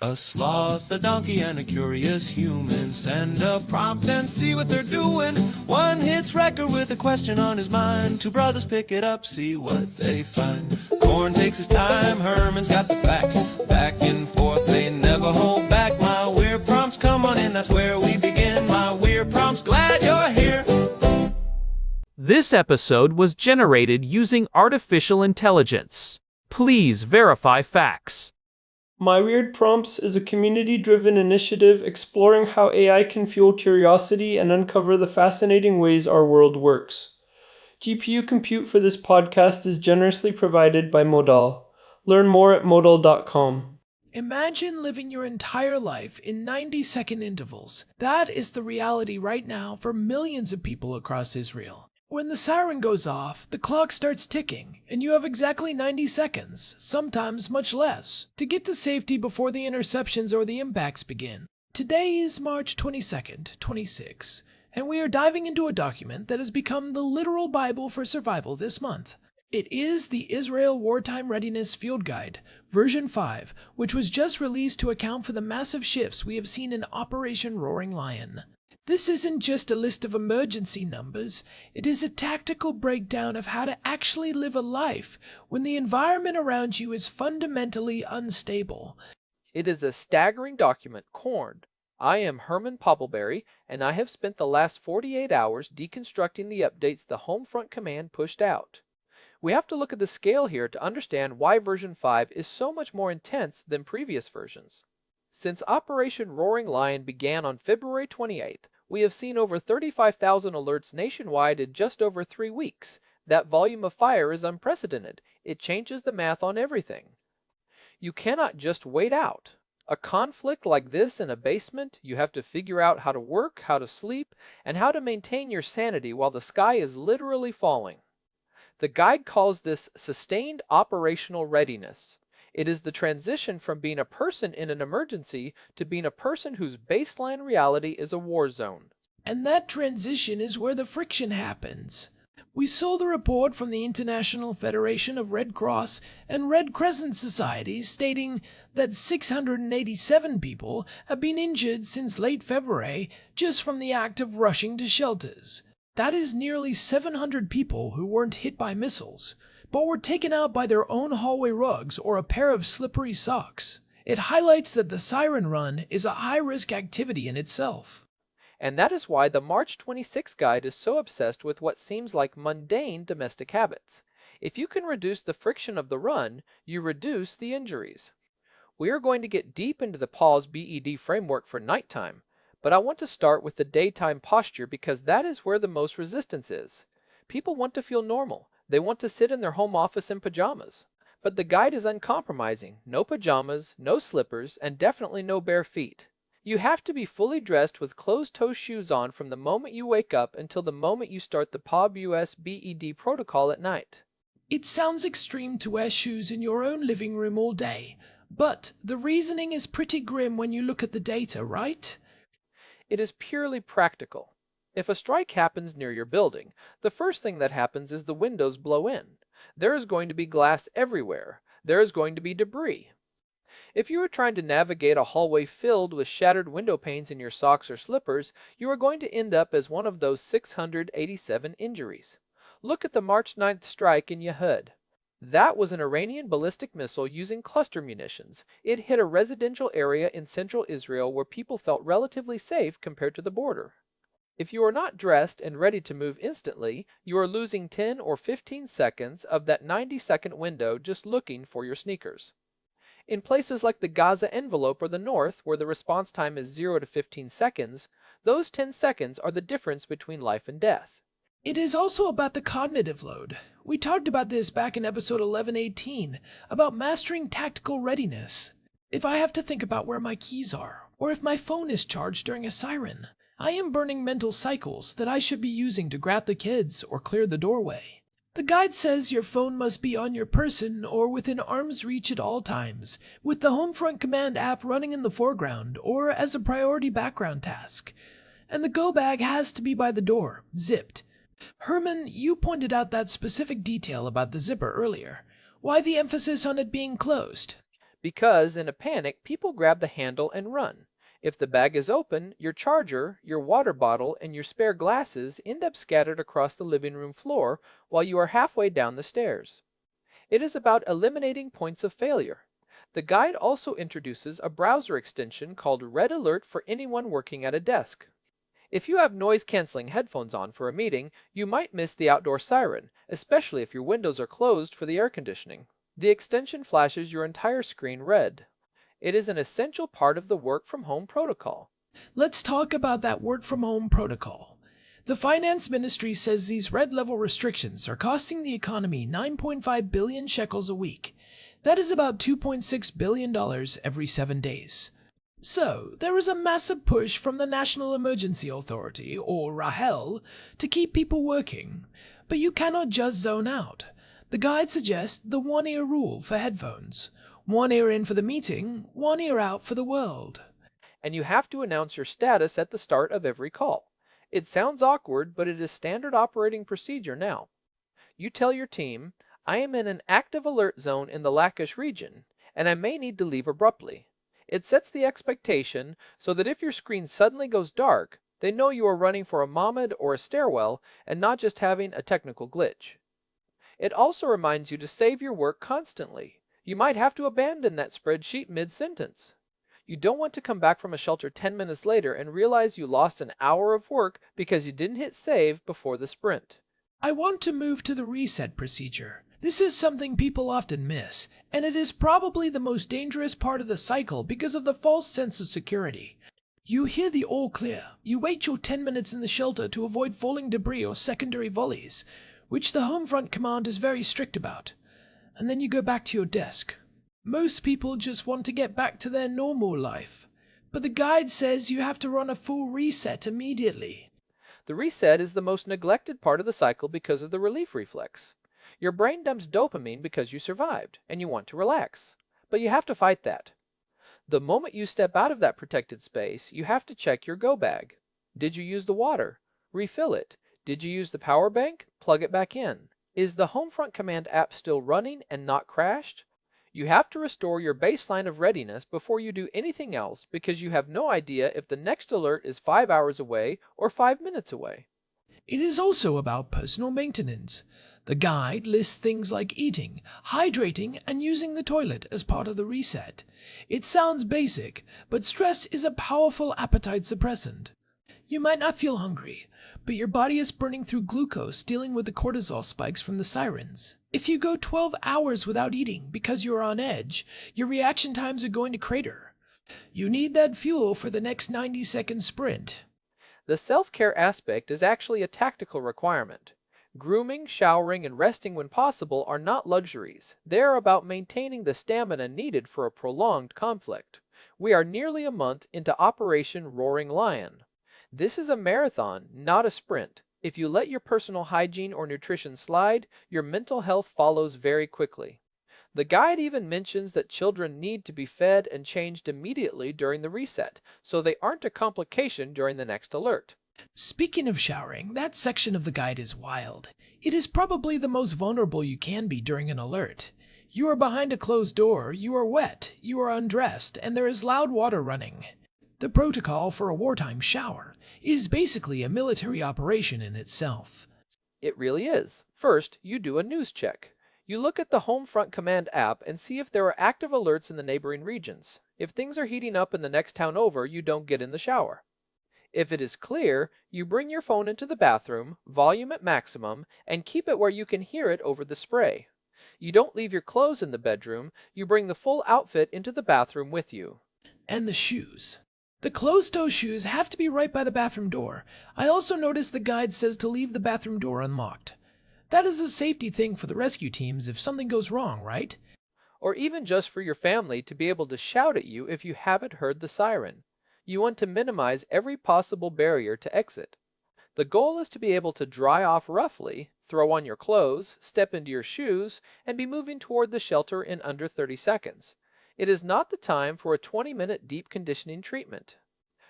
A sloth, a donkey, and a curious human. Send a prompt and see what they're doing. One hits record with a question on his mind. Two brothers pick it up, see what they find. Corn takes his time, Herman's got the facts. Back and forth, they never hold back. My weird prompts, come on in, that's where we begin. My weird prompts, glad you're here. This episode was generated using artificial intelligence. Please verify facts. My Weird Prompts is a community-driven initiative exploring how AI can fuel curiosity and uncover the fascinating ways our world works. GPU compute for this podcast is generously provided by Modal. Learn more at modal.com. Imagine living your entire life in 90-second intervals. That is the reality right now for millions of people across Israel. When the siren goes off, the clock starts ticking, and you have exactly 90 seconds, sometimes much less, to get to safety before the interceptions or the impacts begin. Today is March 22nd, 26, and we are diving into a document that has become the literal Bible for survival this month. It is the Israel Wartime Readiness Field Guide, version 5, which was just released to account for the massive shifts we have seen in Operation Roaring Lion. This isn't just a list of emergency numbers, it is a tactical breakdown of how to actually live a life when the environment around you is fundamentally unstable. It is a staggering document, corned. I am Herman Poppleberry, and I have spent the last 48 hours deconstructing the updates the Homefront command pushed out. We have to look at the scale here to understand why version 5 is so much more intense than previous versions. Since Operation Roaring Lion began on February 28th, we have seen over 35,000 alerts nationwide in just over 3 weeks. That volume of fire is unprecedented. It changes the math on everything. You cannot just wait out. A conflict like this in a basement, you have to figure out how to work, how to sleep, and how to maintain your sanity while the sky is literally falling. The guide calls this sustained operational readiness. It is the transition from being a person in an emergency to being a person whose baseline reality is a war zone. And that transition is where the friction happens. We saw the report from the International Federation of Red Cross and Red Crescent Societies stating that 687 people have been injured since late February just from the act of rushing to shelters. That is nearly 700 people who weren't hit by missiles, but were taken out by their own hallway rugs or a pair of slippery socks. It highlights that the siren run is a high-risk activity in itself. And that is why the March 26 guide is so obsessed with what seems like mundane domestic habits. If you can reduce the friction of the run, you reduce the injuries. We are going to get deep into the PAWS BED framework for nighttime, but I want to start with the daytime posture because that is where the most resistance is. People want to feel normal. They want to sit in their home office in pajamas. But the guide is uncompromising. No pajamas, no slippers, and definitely no bare feet. You have to be fully dressed with closed-toe shoes on from the moment you wake up until the moment you start the PAWS BED protocol at night. It sounds extreme to wear shoes in your own living room all day, but the reasoning is pretty grim when you look at the data, right? It is purely practical. If a strike happens near your building, the first thing that happens is the windows blow in. There is going to be glass everywhere. There is going to be debris. If you are trying to navigate a hallway filled with shattered window panes in your socks or slippers, you are going to end up as one of those 687 injuries. Look at the March 9th strike in Yehud. That was an Iranian ballistic missile using cluster munitions. It hit a residential area in central Israel where people felt relatively safe compared to the border. If you are not dressed and ready to move instantly, you are losing 10 or 15 seconds of that 90-second window just looking for your sneakers. In places like the Gaza envelope or the north, where the response time is 0 to 15 seconds, those 10 seconds are the difference between life and death. It is also about the cognitive load. We talked about this back in episode 1118, about mastering tactical readiness. If I have to think about where my keys are, or if my phone is charged during a siren, I am burning mental cycles that I should be using to grab the kids or clear the doorway. The guide says your phone must be on your person or within arm's reach at all times, with the Homefront Command app running in the foreground or as a priority background task. And the go bag has to be by the door, zipped. Herman, you pointed out that specific detail about the zipper earlier. Why the emphasis on it being closed? Because in a panic, people grab the handle and run. If the bag is open, your charger, your water bottle, and your spare glasses end up scattered across the living room floor while you are halfway down the stairs. It is about eliminating points of failure. The guide also introduces a browser extension called Red Alert for anyone working at a desk. If you have noise-canceling headphones on for a meeting, you might miss the outdoor siren, especially if your windows are closed for the air conditioning. The extension flashes your entire screen red. It is an essential part of the work-from-home protocol. Let's talk about that work from home protocol. The finance ministry says these red level restrictions are costing the economy 9.5 billion shekels a week. That is about $2.6 billion every 7 days. So, there is a massive push from the National Emergency Authority, or RAHEL, to keep people working. But you cannot just zone out. The guide suggests the one-ear rule for headphones. One ear in for the meeting, one ear out for the world. And you have to announce your status at the start of every call. It sounds awkward, but it is standard operating procedure now. You tell your team, I am in an active alert zone in the Lachish region, and I may need to leave abruptly. It sets the expectation so that if your screen suddenly goes dark, they know you are running for a Mohammed or a stairwell and not just having a technical glitch. It also reminds you to save your work constantly. You might have to abandon that spreadsheet mid-sentence. You don't want to come back from a shelter 10 minutes later and realize you lost an hour of work because you didn't hit save before the sprint. I want to move to the reset procedure. This is something people often miss, and it is probably the most dangerous part of the cycle because of the false sense of security. You hear the all clear. You wait your 10 minutes in the shelter to avoid falling debris or secondary volleys, which the home front command is very strict about. And then you go back to your desk. Most people just want to get back to their normal life. But the guide says you have to run a full reset immediately. The reset is the most neglected part of the cycle because of the relief reflex. Your brain dumps dopamine because you survived, and you want to relax. But you have to fight that. The moment you step out of that protected space, you have to check your go bag. Did you use the water? Refill it. Did you use the power bank? Plug it back in. Is the Homefront Command app still running and not crashed? You have to restore your baseline of readiness before you do anything else because you have no idea if the next alert is 5 hours away or 5 minutes away. It is also about personal maintenance. The guide lists things like eating, hydrating, and using the toilet as part of the reset. It sounds basic, but stress is a powerful appetite suppressant. You might not feel hungry, but your body is burning through glucose dealing with the cortisol spikes from the sirens. If you go 12 hours without eating because you're on edge, your reaction times are going to crater. You need that fuel for the next 90-second sprint. The self-care aspect is actually a tactical requirement. Grooming, showering, and resting when possible are not luxuries. They are about maintaining the stamina needed for a prolonged conflict. We are nearly a month into Operation Roaring Lion. This is a marathon, not a sprint. If you let your personal hygiene or nutrition slide, your mental health follows very quickly. The guide even mentions that children need to be fed and changed immediately during the reset, so they aren't a complication during the next alert. Speaking of showering, that section of the guide is wild. It is probably the most vulnerable you can be during an alert. You are behind a closed door, you are wet, you are undressed, and there is loud water running. The protocol for a wartime shower is basically a military operation in itself. It really is. First, you do a news check. You look at the Homefront Command app and see if there are active alerts in the neighboring regions. If things are heating up in the next town over, you don't get in the shower. If it is clear, you bring your phone into the bathroom, volume at maximum, and keep it where you can hear it over the spray. You don't leave your clothes in the bedroom, you bring the full outfit into the bathroom with you. And the shoes. The closed-toe shoes have to be right by the bathroom door. I also noticed the guide says to leave the bathroom door unlocked. That is a safety thing for the rescue teams if something goes wrong, right? Or even just for your family to be able to shout at you if you haven't heard the siren. You want to minimize every possible barrier to exit. The goal is to be able to dry off roughly, throw on your clothes, step into your shoes, and be moving toward the shelter in under 30 seconds. It is not the time for a 20-minute deep conditioning treatment.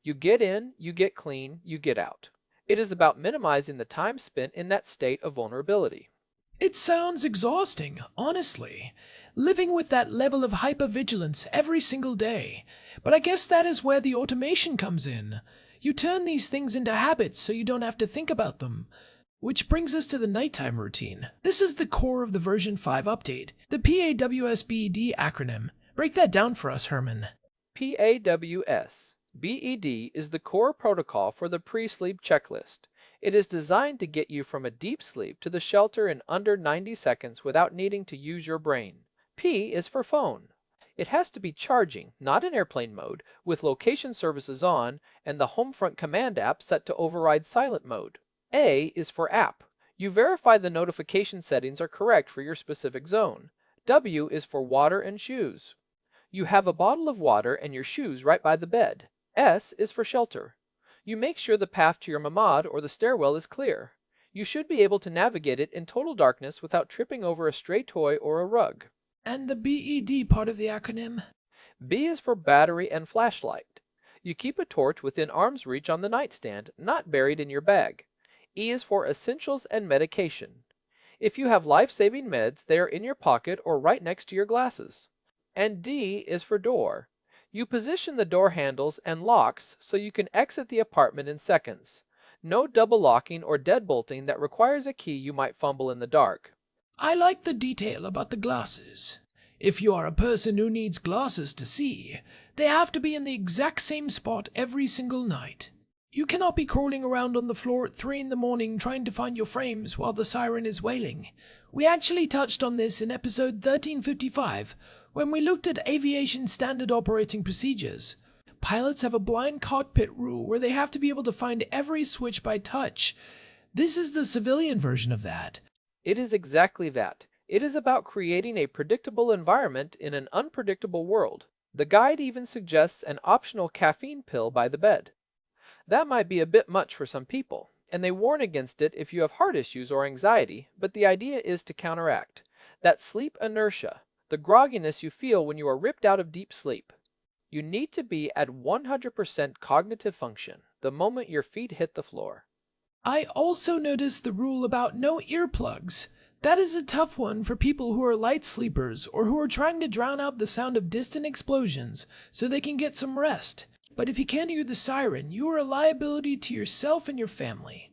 You get in, you get clean, you get out. It is about minimizing the time spent in that state of vulnerability. It sounds exhausting, honestly. Living with that level of hypervigilance every single day. But I guess that is where the automation comes in. You turn these things into habits so you don't have to think about them. Which brings us to the nighttime routine. This is the core of the version 5 update, the PAWS BED acronym. Break that down for us, Herman. PAWS BED is the core protocol for the pre-sleep checklist. It is designed to get you from a deep sleep to the shelter in under 90 seconds without needing to use your brain. P is for phone. It has to be charging, not in airplane mode, with location services on and the Homefront command app set to override silent mode. A is for app. You verify the notification settings are correct for your specific zone. W is for water and shoes. You have a bottle of water and your shoes right by the bed. S is for shelter. You make sure the path to your mamad or the stairwell is clear. You should be able to navigate it in total darkness without tripping over a stray toy or a rug. And the BED part of the acronym? B is for battery and flashlight. You keep a torch within arm's reach on the nightstand, not buried in your bag. E is for essentials and medication. If you have life-saving meds, they are in your pocket or right next to your glasses. And D is for door. You position the door handles and locks so you can exit the apartment in seconds. No double locking or deadbolting that requires a key you might fumble in the dark. I like the detail about the glasses. If you are a person who needs glasses to see, they have to be in the exact same spot every single night. You cannot be crawling around on the floor at 3 in the morning trying to find your frames while the siren is wailing. We actually touched on this in episode 1355 when we looked at aviation standard operating procedures. Pilots have a blind cockpit rule where they have to be able to find every switch by touch. This is the civilian version of that. It is exactly that. It is about creating a predictable environment in an unpredictable world. The guide even suggests an optional caffeine pill by the bed. That might be a bit much for some people, and they warn against it if you have heart issues or anxiety, but the idea is to counteract that sleep inertia, the grogginess you feel when you are ripped out of deep sleep. You need to be at 100% cognitive function the moment your feet hit the floor. I also noticed the rule about no earplugs. That is a tough one for people who are light sleepers or who are trying to drown out the sound of distant explosions so they can get some rest. But if you can't hear the siren, you are a liability to yourself and your family.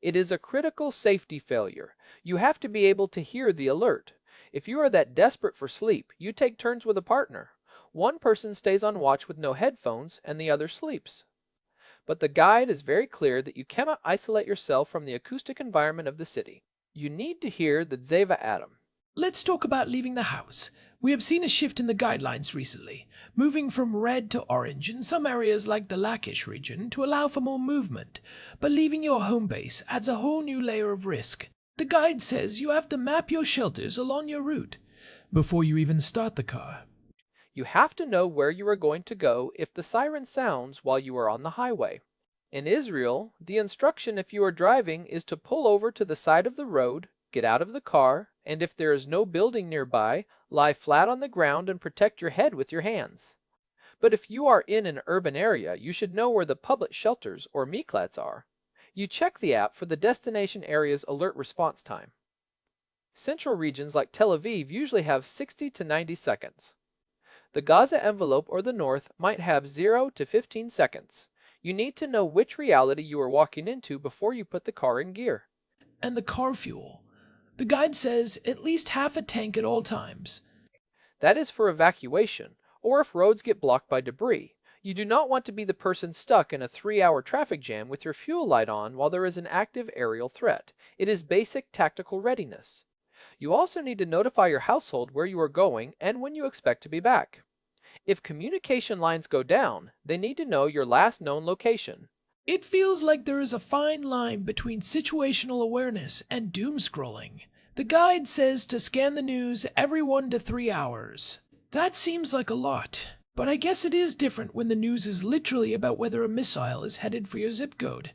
It is a critical safety failure. You have to be able to hear the alert. If you are that desperate for sleep, you take turns with a partner. One person stays on watch with no headphones and the other sleeps. But the guide is very clear that you cannot isolate yourself from the acoustic environment of the city. You need to hear the Zeva atom. Let's talk about leaving the house. We have seen a shift in the guidelines recently, moving from red to orange in some areas like the Lakish region to allow for more movement, but leaving your home base adds a whole new layer of risk. The guide says you have to map your shelters along your route before you even start the car. You have to know where you are going to go if the siren sounds while you are on the highway. In Israel, the instruction if you are driving is to pull over to the side of the road, get out of the car, and if there is no building nearby, lie flat on the ground and protect your head with your hands. But if you are in an urban area, you should know where the public shelters or miklats are. You check the app for the destination area's alert response time. Central regions like Tel Aviv usually have 60 to 90 seconds. The Gaza envelope or the north might have 0 to 15 seconds. You need to know which reality you are walking into before you put the car in gear. And the car fuel. The guide says at least half a tank at all times. That is for evacuation, or if roads get blocked by debris. You do not want to be the person stuck in a 3-hour traffic jam with your fuel light on while there is an active aerial threat. It is basic tactical readiness. You also need to notify your household where you are going and when you expect to be back. If communication lines go down, they need to know your last known location. It feels like there is a fine line between situational awareness and doom scrolling. The guide says to scan the news every 1 to 3 hours. That seems like a lot, but I guess it is different when the news is literally about whether a missile is headed for your zip code.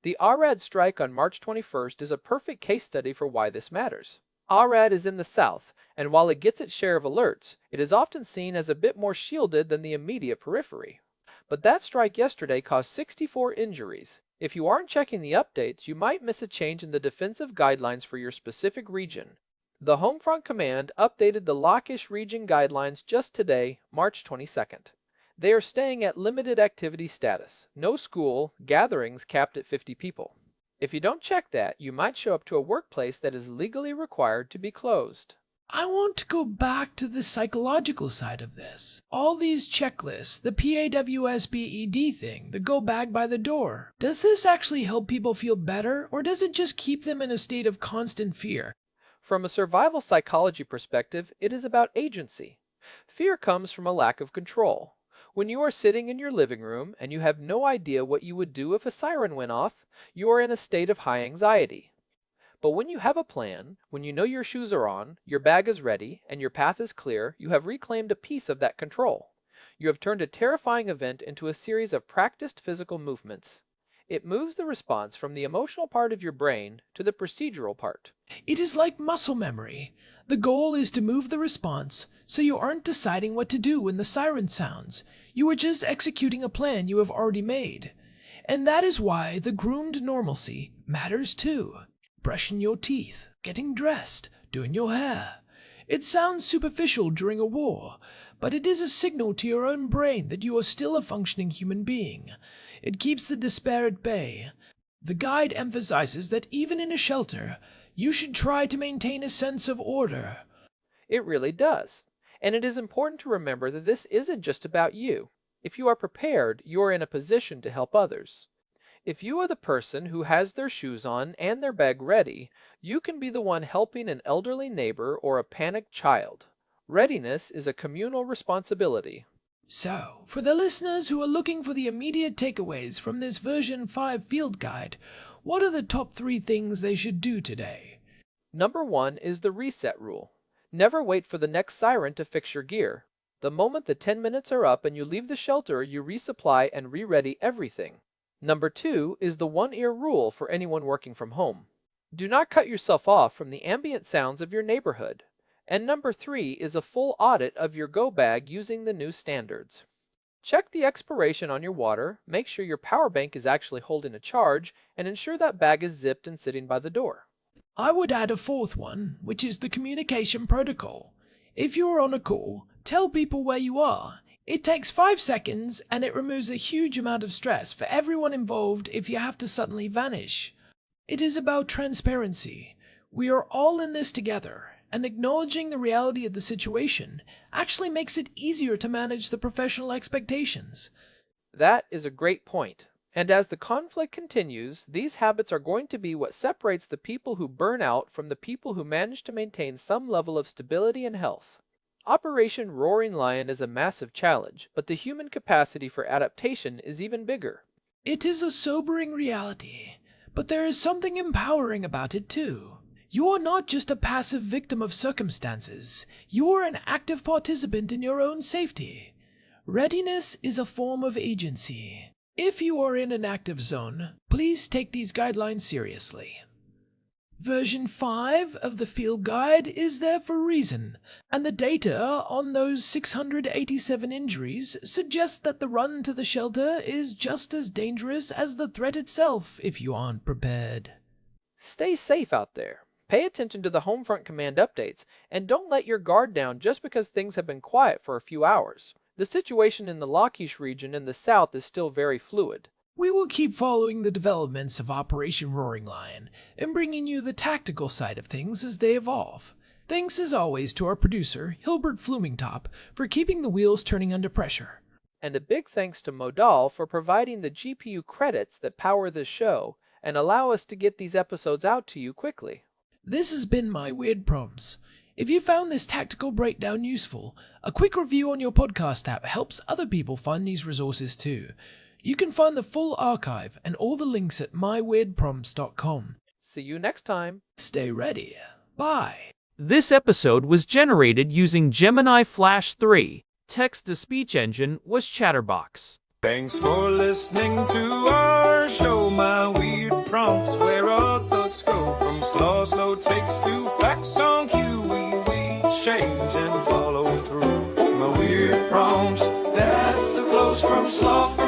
The Arad strike on March 21st is a perfect case study for why this matters. Arad is in the south, and while it gets its share of alerts, it is often seen as a bit more shielded than the immediate periphery. But that strike yesterday caused 64 injuries. If you aren't checking the updates, you might miss a change in the defensive guidelines for your specific region. The Homefront Command updated the Lockish region guidelines just today, March 22nd. They are staying at limited activity status, no school, gatherings capped at 50 people. If you don't check that, you might show up to a workplace that is legally required to be closed. I want to go back to the psychological side of this. All these checklists, the PAWS BED thing, the go bag by the door. Does this actually help people feel better, or does it just keep them in a state of constant fear? From a survival psychology perspective, it is about agency. Fear comes from a lack of control. When you are sitting in your living room and you have no idea what you would do if a siren went off, you are in a state of high anxiety. But when you have a plan, when you know your shoes are on, your bag is ready, and your path is clear, you have reclaimed a piece of that control. You have turned a terrifying event into a series of practiced physical movements. It moves the response from the emotional part of your brain to the procedural part. It is like muscle memory. The goal is to move the response, so you aren't deciding what to do when the siren sounds. You are just executing a plan you have already made. And that is why the groomed normalcy matters too. Brushing your teeth, getting dressed, doing your hair. It sounds superficial during a war, but it is a signal to your own brain that you are still a functioning human being. It keeps the despair at bay. The guide emphasizes that even in a shelter, you should try to maintain a sense of order. It really does. And it is important to remember that this isn't just about you. If you are prepared, you are in a position to help others. If you are the person who has their shoes on and their bag ready, you can be the one helping an elderly neighbor or a panicked child. Readiness is a communal responsibility. So, for the listeners who are looking for the immediate takeaways from this version 5 field guide, what are the top 3 things they should do today? Number 1 is the reset rule. Never wait for the next siren to fix your gear. The moment the 10 minutes are up and you leave the shelter, you resupply and re-ready everything. Number 2 is the one-ear rule for anyone working from home. Do not cut yourself off from the ambient sounds of your neighborhood. And number 3 is a full audit of your go bag using the new standards. Check the expiration on your water, make sure your power bank is actually holding a charge, and ensure that bag is zipped and sitting by the door. I would add a 4th one, which is the communication protocol. If you are on a call, tell people where you are. It takes 5 seconds, and it removes a huge amount of stress for everyone involved if you have to suddenly vanish. It is about transparency. We are all in this together, and acknowledging the reality of the situation actually makes it easier to manage the professional expectations. That is a great point. And as the conflict continues, these habits are going to be what separates the people who burn out from the people who manage to maintain some level of stability and health. Operation Roaring Lion is a massive challenge, but the human capacity for adaptation is even bigger. It is a sobering reality, but there is something empowering about it too. You are not just a passive victim of circumstances, you are an active participant in your own safety. Readiness is a form of agency. If you are in an active zone, please take these guidelines seriously. Version 5 of the field guide is there for a reason, and the data on those 687 injuries suggests that the run to the shelter is just as dangerous as the threat itself if you aren't prepared. Stay safe out there. Pay attention to the Homefront Command updates, and don't let your guard down just because things have been quiet for a few hours. The situation in the Lockish region in the south is still very fluid. We will keep following the developments of Operation Roaring Lion and bringing you the tactical side of things as they evolve. Thanks as always to our producer, Hilbert Flumingtop, for keeping the wheels turning under pressure. And a big thanks to Modal for providing the GPU credits that power this show and allow us to get these episodes out to you quickly. This has been My Weird Prompts. If you found this tactical breakdown useful, a quick review on your podcast app helps other people find these resources too. You can find the full archive and all the links at myweirdprompts.com. See you next time. Stay ready. Bye. This episode was generated using Gemini Flash 3. Text-to-speech engine was Chatterbox. Thanks for listening to our show, My Weird Prompts, where our thoughts go from slow takes to facts on cue. We change and follow through. My Weird Prompts, that's the flows from sloth.